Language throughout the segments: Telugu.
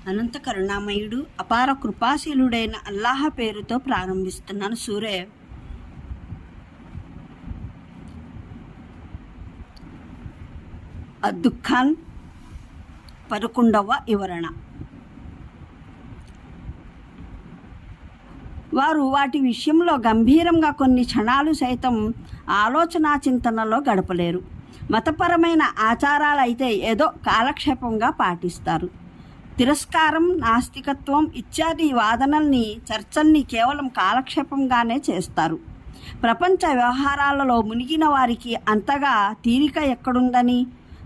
అనంత కరుణామయుడు అపార కృపాశీలుడైన అల్లాహ్ పేరుతో ప్రారంభిస్తున్నాను. సూరే అద్దుఖాన్ 11వ వివరణ. వారు వాటి విషయంలో గంభీరంగా కొన్ని క్షణాలు సైతం ఆలోచనా చింతనలో గడపలేరు. మతపరమైన ఆచారాలు అయితే ఏదో కాలక్షేపంగా పాటిస్తారు. తిరస్కారం, నాస్తికత్వం ఇత్యాది వాదనల్ని, చర్చల్ని కేవలం కాలక్షేపంగానే చేస్తారు. ప్రపంచ వ్యవహారాలలో మునిగిన వారికి అంతగా తీరిక ఎక్కడుందని,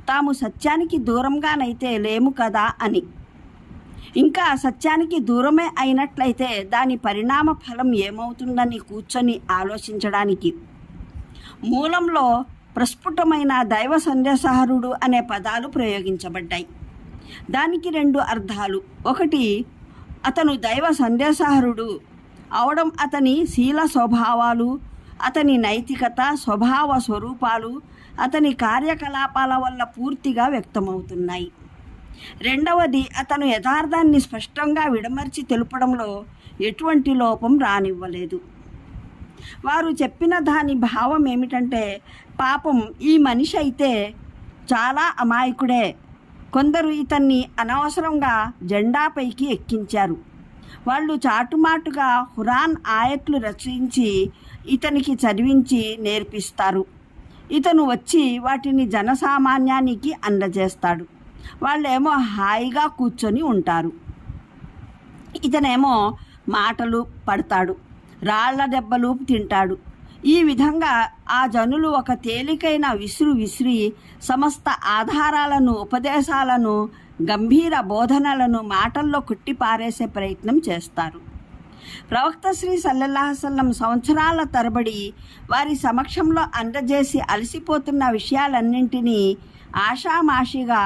తాము సత్యానికి దూరంగానైతే లేము కదా అని, ఇంకా సత్యానికి దూరమే అయినట్లయితే దాని పరిణామ ఫలం ఏమవుతుందని కూర్చొని ఆలోచించడానికి మూలంలో ప్రస్ఫుటమైన దైవ సందేశహరుడు అనే పదాలు ప్రయోగించబడ్డాయి. దానికి 2 అర్థాలు. ఒకటి, అతను దైవ సందేశహరుడు అవడం అతని శీల స్వభావాలు, అతని నైతికత, స్వభావ స్వరూపాలు అతని కార్యకలాపాల వల్ల పూర్తిగా వ్యక్తమవుతున్నాయి. రెండవది, అతను యథార్థాన్ని స్పష్టంగా విడమర్చి తెలుపడంలో ఎటువంటి లోపం రానివ్వలేదు. వారు చెప్పిన దాని భావం ఏమిటంటే, పాపం ఈ మనిషి అయితే చాలా అమాయకుడే. కొందరు ఇతన్ని అనవసరంగా జెండాపైకి ఎక్కించారు. వాళ్ళు చాటుమాటుగా ఖురాన్ ఆయట్లు రచించి ఇతనికి చదివించి నేర్పిస్తారు. ఇతను వచ్చి వాటిని జనసామాన్యానికి అందజేస్తాడు. వాళ్ళేమో హాయిగా కూర్చొని ఉంటారు. ఇతనేమో మాటలు పడతాడు, రాళ్ల దెబ్బలు తింటాడు. ఈ విధంగా ఆ జనులు ఒక తేలికైన విసిరి సమస్త ఆధారాలను, ఉపదేశాలను, గంభీర బోధనలను మాటల్లో కుట్టిపారేసే ప్రయత్నం చేస్తారు. ప్రవక్త శ్రీ సల్లల్లాహు అలైహి వసల్లం సంవత్సరాల తరబడి వారి సమక్షంలో అందజేసి అలసిపోతున్న విషయాలన్నింటినీ ఆషామాషిగా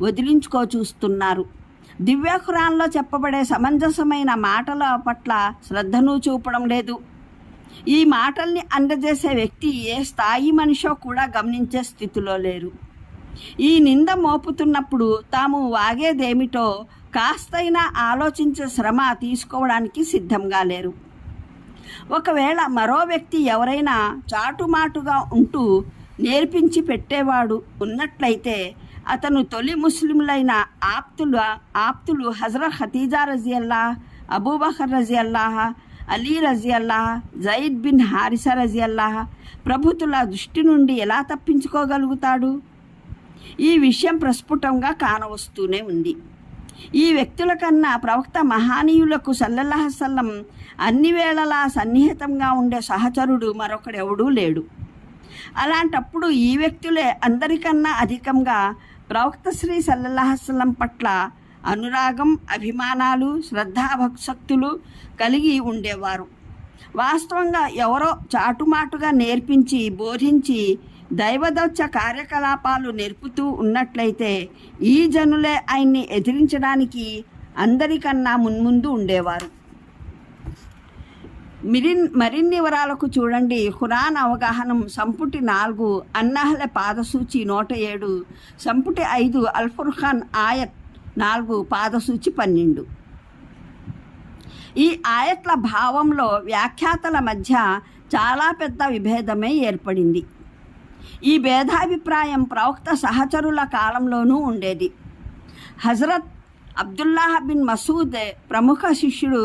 వదిలించుకోచూస్తున్నారు. దివ్య ఖురాన్లో చెప్పబడే సమంజసమైన మాటల పట్ల శ్రద్ధను చూపడం లేదు. ఈ మాటల్ని అందజేసే వ్యక్తి ఏ స్థాయి మనిషో కూడా గమనించే స్థితిలో లేరు. ఈ నింద మోపుతున్నప్పుడు తాము వాగేదేమిటో కాస్తైనా ఆలోచించే శ్రమ తీసుకోవడానికి సిద్ధంగా లేరు. ఒకవేళ మరో వ్యక్తి ఎవరైనా చాటుమాటుగా ఉంటూ నేర్పించి పెట్టేవాడు ఉన్నట్లయితే అతను తొలి ముస్లింలైన ఆప్తులు హజరత్ ఖదీజా రజియల్లా, అబూబకర్ రజియల్లాహ్, అలీ రజియల్లాహ్, జయిద్ బిన్ హారిసా రజియల్లాహ్ ప్రభుతుల దృష్టి నుండి ఎలా తప్పించుకోగలుగుతాడు? ఈ విషయం ప్రస్ఫుటంగా కానవస్తూనే ఉంది. ఈ వ్యక్తుల కన్నా ప్రవక్త మహానీయులకు సల్లల్లాహు అలైహి వసల్లం అన్ని వేళలా సన్నిహితంగా ఉండే సహచరుడు మరొకడెవడూ లేడు. అలాంటప్పుడు ఈ వ్యక్తులే అందరికన్నా అధికంగా ప్రవక్త శ్రీ సల్లల్లాహు అలైహి వసల్లం పట్ల అనురాగం, అభిమానాలు, శ్రద్ధాభక్తులు కలిగి ఉండేవారు. వాస్తవంగా ఎవరో చాటుమాటుగా నేర్పించి, బోధించి దైవదత్త కార్యకలాపాలు నేర్పుతూ ఉన్నట్లయితే ఈ జనులే ఆయన్ని ఎదిరించడానికి అందరికన్నా మున్ముందు ఉండేవారు. మరిన్ని వివరాలకు చూడండి ఖురాన్ అవగాహనం సంపుటి 4 అన్నహ్ల పాదసూచి 107, సంపుటి 5 అల్-ఫుర్ఖాన్ ఆయత్ 4 పాదసూచి 12. ఈ ఆయత్ల భావంలో వ్యాఖ్యాతల మధ్య చాలా పెద్ద విభేదమే ఏర్పడింది. ఈ భేదాభిప్రాయం ప్రవక్త సహచరుల కాలంలోనూ ఉండేది. హజరత్ అబ్దుల్లాహ్ బిన్ మసూద్ ప్రముఖ శిష్యుడు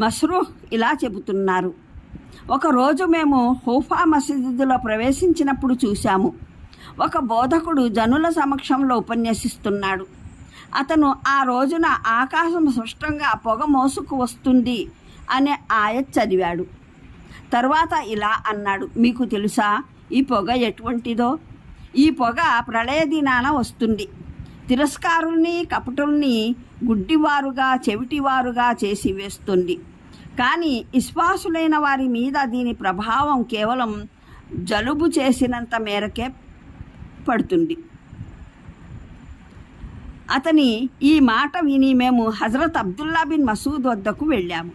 మస్రూహ్ ఇలా చెబుతున్నారు: ఒకరోజు మేము హూఫా మసీదులో ప్రవేశించినప్పుడు చూశాము. ఒక బోధకుడు జనుల సమక్షంలో ఉపన్యసిస్తున్నాడు. అతను ఆ రోజున ఆకాశం స్పష్టంగా పొగ మోసుకు వస్తుంది అనే ఆయత్ చదివాడు. తర్వాత ఇలా అన్నాడు: మీకు తెలుసా ఈ పొగ ఎటువంటిదో? ఈ పొగ ప్రళయ దినాన వస్తుంది. తిరస్కారుల్ని, కపటుల్ని గుడ్డివారుగా, చెవిటివారుగా చేసి వేస్తుంది. కానీ విశ్వాసులైన వారి మీద దీని ప్రభావం కేవలం జలుబు చేసినంత మేరకే పడుతుంది. అతని ఈ మాట విని మేము హజరత్ అబ్దుల్లా బిన్ మసూద్ వద్దకు వెళ్ళాము.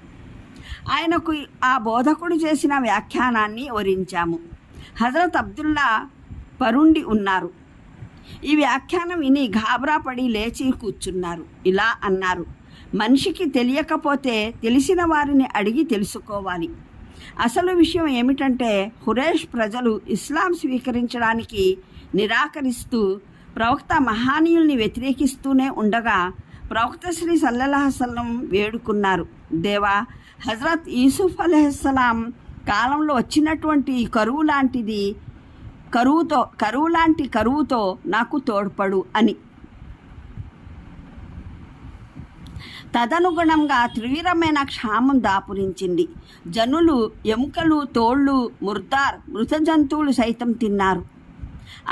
ఆయనకు ఆ బోధకుడు చేసిన వ్యాఖ్యానాన్ని వివరించాము. హజరత్ అబ్దుల్లా పరుండి ఉన్నారు. ఈ వ్యాఖ్యానం విని గాబరా పడి లేచి కూర్చున్నారు. ఇలా అన్నారు: మనిషికి తెలియకపోతే తెలిసిన వారిని అడిగి తెలుసుకోవాలి. అసలు విషయం ఏమిటంటే, ఖురేష్ ప్రజలు ఇస్లాం స్వీకరించడానికి నిరాకరిస్తూ ప్రవక్త మహానీయుల్ని వ్యతిరేకిస్తూనే ఉండగా ప్రవక్త శ్రీ సల్లల్లాహు అలైహి వసల్లం వేడుకున్నారు: దేవా, హజరత్ యూసుఫ్ అలైహిస్సలాం కాలంలో వచ్చినటువంటి కరువు లాంటి కరువుతో నాకు తోడ్పడు అని. తదనుగుణంగా తీవ్రమైన క్షామం దాపురించింది. జనులు ఎముకలు, తోళ్ళు, మృత జంతువులు సైతం తిన్నారు.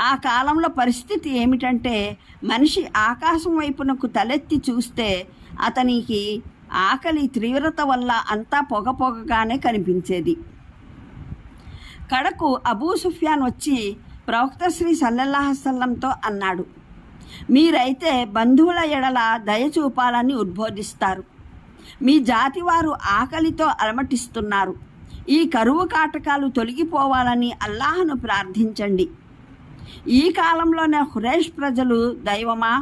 ఆ కాలంలో పరిస్థితి ఏమిటంటే, మనిషి ఆకాశం వైపునకు తలెత్తి చూస్తే అతనికి ఆకలి తీవ్రత వల్ల అంతా పొగగానే కనిపించేది. కడకు అబూ సుఫ్యాన్ వచ్చి ప్రవక్త శ్రీ సల్లల్లాహు అలైహి వసల్లంతో అన్నాడు: మీరైతే బంధువుల ఎడల దయ చూపాలని ఉద్బోధిస్తారు. మీ జాతి వారు ఆకలితో అలమటిస్తున్నారు. ఈ కరువు కాటకాలు తొలగిపోవాలని అల్లాహ్ను ప్రార్థించండి. ఈ కాలంలోనే ఖురేష్ ప్రజలు, దైవమా,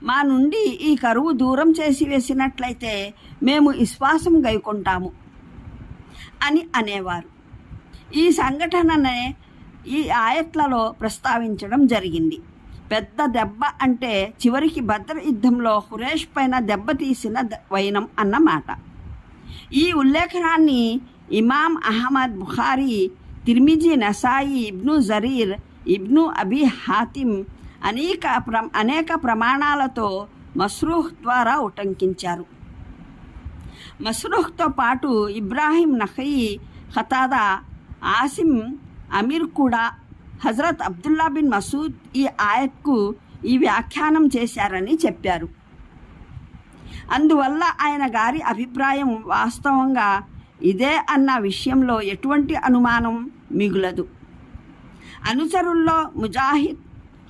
మా నుండి ఈ కరువు దూరం చేసి వేసినట్లయితే మేము విశ్వాసం గైకొంటాము అని అనేవారు. ఈ సంఘటననే ఈ ఆయట్లలో ప్రస్తావించడం జరిగింది. పెద్ద దెబ్బ అంటే చివరికి బద్ర్ యుద్ధంలో ఖురేష్ పైన దెబ్బతీసిన వైనం అన్నమాట. ఈ ఉల్లేఖనాన్ని ఇమాం అహ్మద్, బుఖారీ, తిర్మిజీ, నసాయి, ఇబ్ను జరీర్, ఇబ్ను అబీ హాతిమ్ అనేక ప్రమాణాలతో మస్రూహ్ ద్వారా ఉటంకించారు. మస్రూహ్తో పాటు ఇబ్రాహీం నఖయి, ఖతాదా, ఆసిం, అమీర్ కూడా హజరత్ అబ్దుల్లా బిన్ మసూద్ ఈ ఆయత్కు ఈ వ్యాఖ్యానం చేశారని చెప్పారు. అందువల్ల ఆయన గారి అభిప్రాయం వాస్తవంగా ఇదే అన్న విషయంలో ఎటువంటి అనుమానం మిగులదు. అనుచరుల్లో ముజాహిద్,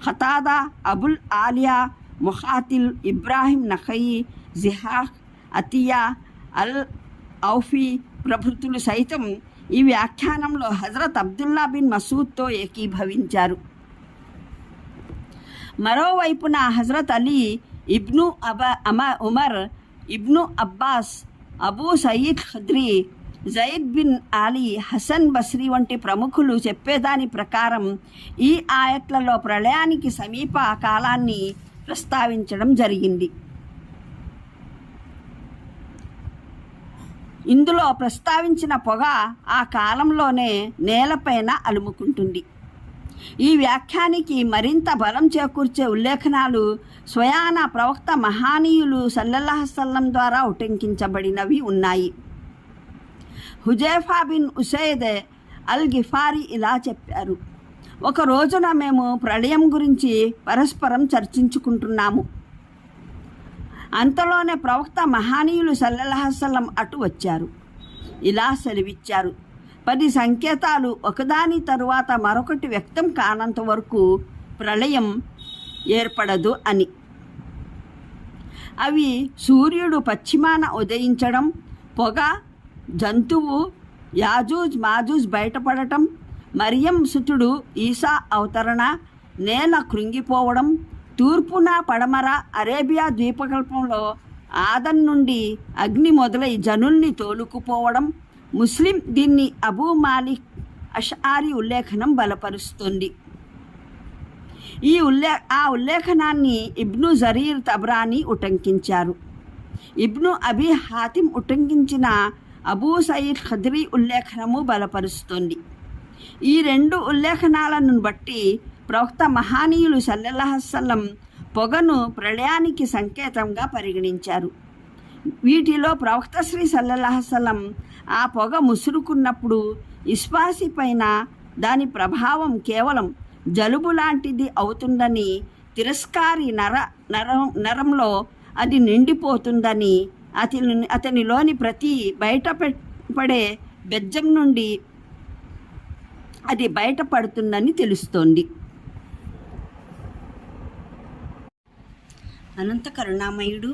ఖతాదా, అబుల్ ఆలియా, ముఖాతిల్, ఇబ్రాహీం నఖయి, జిహాక్, అతియా, అల్ ఔఫీ ప్రభృతులు సైతం ఈ వ్యాఖ్యానంలో హజరత్ అబ్దుల్లా బిన్ మసూద్తో ఏకీభవించారు. మరోవైపున Hazrat Ali, Ibn Umar, Ibn Abbas, Abu Saeed Khudri, Zaid bin Ali, Hasan Basri వంటి ప్రముఖులు చెప్పేదాని ప్రకారం ఈ ఆయట్లలో ప్రళయానికి సమీప కాలాన్ని ప్రస్తావించడం జరిగింది. ఇందులో ప్రస్తావించిన పొగ ఆ కాలంలోనే నేలపైన అలుముకుంటుంది. ఈ వ్యాఖ్యానికి మరింత బలం చేకూర్చే ఉల్లేఖనాలు స్వయాన ప్రవక్త మహానీయులు సల్లల్లాహు అలైహి వసల్లం ద్వారా ఉటంకించబడినవి ఉన్నాయి. హుజైఫా బిన్ ఉసైద్ అల్ గిఫారీ ఇలా చెప్పారు: ఒక రోజున మేము ప్రళయం గురించి పరస్పరం చర్చించుకుంటున్నాము. అంతలోనే ప్రవక్త మహానీయులు సల్లల్లాహు అలైహి వసల్లం అటు వచ్చారు. ఇలా సెలవిచ్చారు: 10 సంకేతాలు ఒకదాని తరువాత మరొకటి వ్యక్తం కానంత వరకు ప్రళయం ఏర్పడదు అని. అవి సూర్యుడు పశ్చిమాన ఉదయించడం, పొగ, జంతువు యాజూజ్ మాజూజ్ బయటపడటం, మరియం సుతుడు ఈసా అవతరణ, నేల కృంగిపోవడం, తూర్పున పడమర అరేబియా ద్వీపకల్పంలో ఆదన్ నుండి అగ్ని మొదలై జనుల్ని తోలుకుపోవడం. ముస్లిం దీన్ని అబూ మాలిక్ అష్ఆరీ ఉల్లేఖనం బలపరుస్తుంది. ఆ ఉల్లేఖనాన్ని ఇబ్ను జరీర్ తబ్రానీ ఉటంకించారు. ఇబ్ను అబీ హాతిమ్ ఉటంకించిన అబూ సయీద్ ఖద్రీ ఉల్లేఖనము బలపరుస్తుంది. ఈ 2 ఉల్లేఖనాలను బట్టి ప్రవక్త మహానీయులు సల్లల్లాహు అలైహి వసల్లం పొగను ప్రళయానికి సంకేతంగా పరిగణించారు. వీటిలో ప్రవక్త శ్రీ సల్లల్లాహు అలైహి వసల్లం ఆ పొగ ముసురుకున్నప్పుడు విశ్వాసి పైన దాని ప్రభావం కేవలం జలుబు లాంటిది అవుతుందని, తిరస్కారి నరంలో అది నిండిపోతుందని, అతనిలోని ప్రతి బయటపడే బెజ్జం నుండి అది బయటపడుతుందని తెలుస్తోంది. అనంత కరుణామయుడు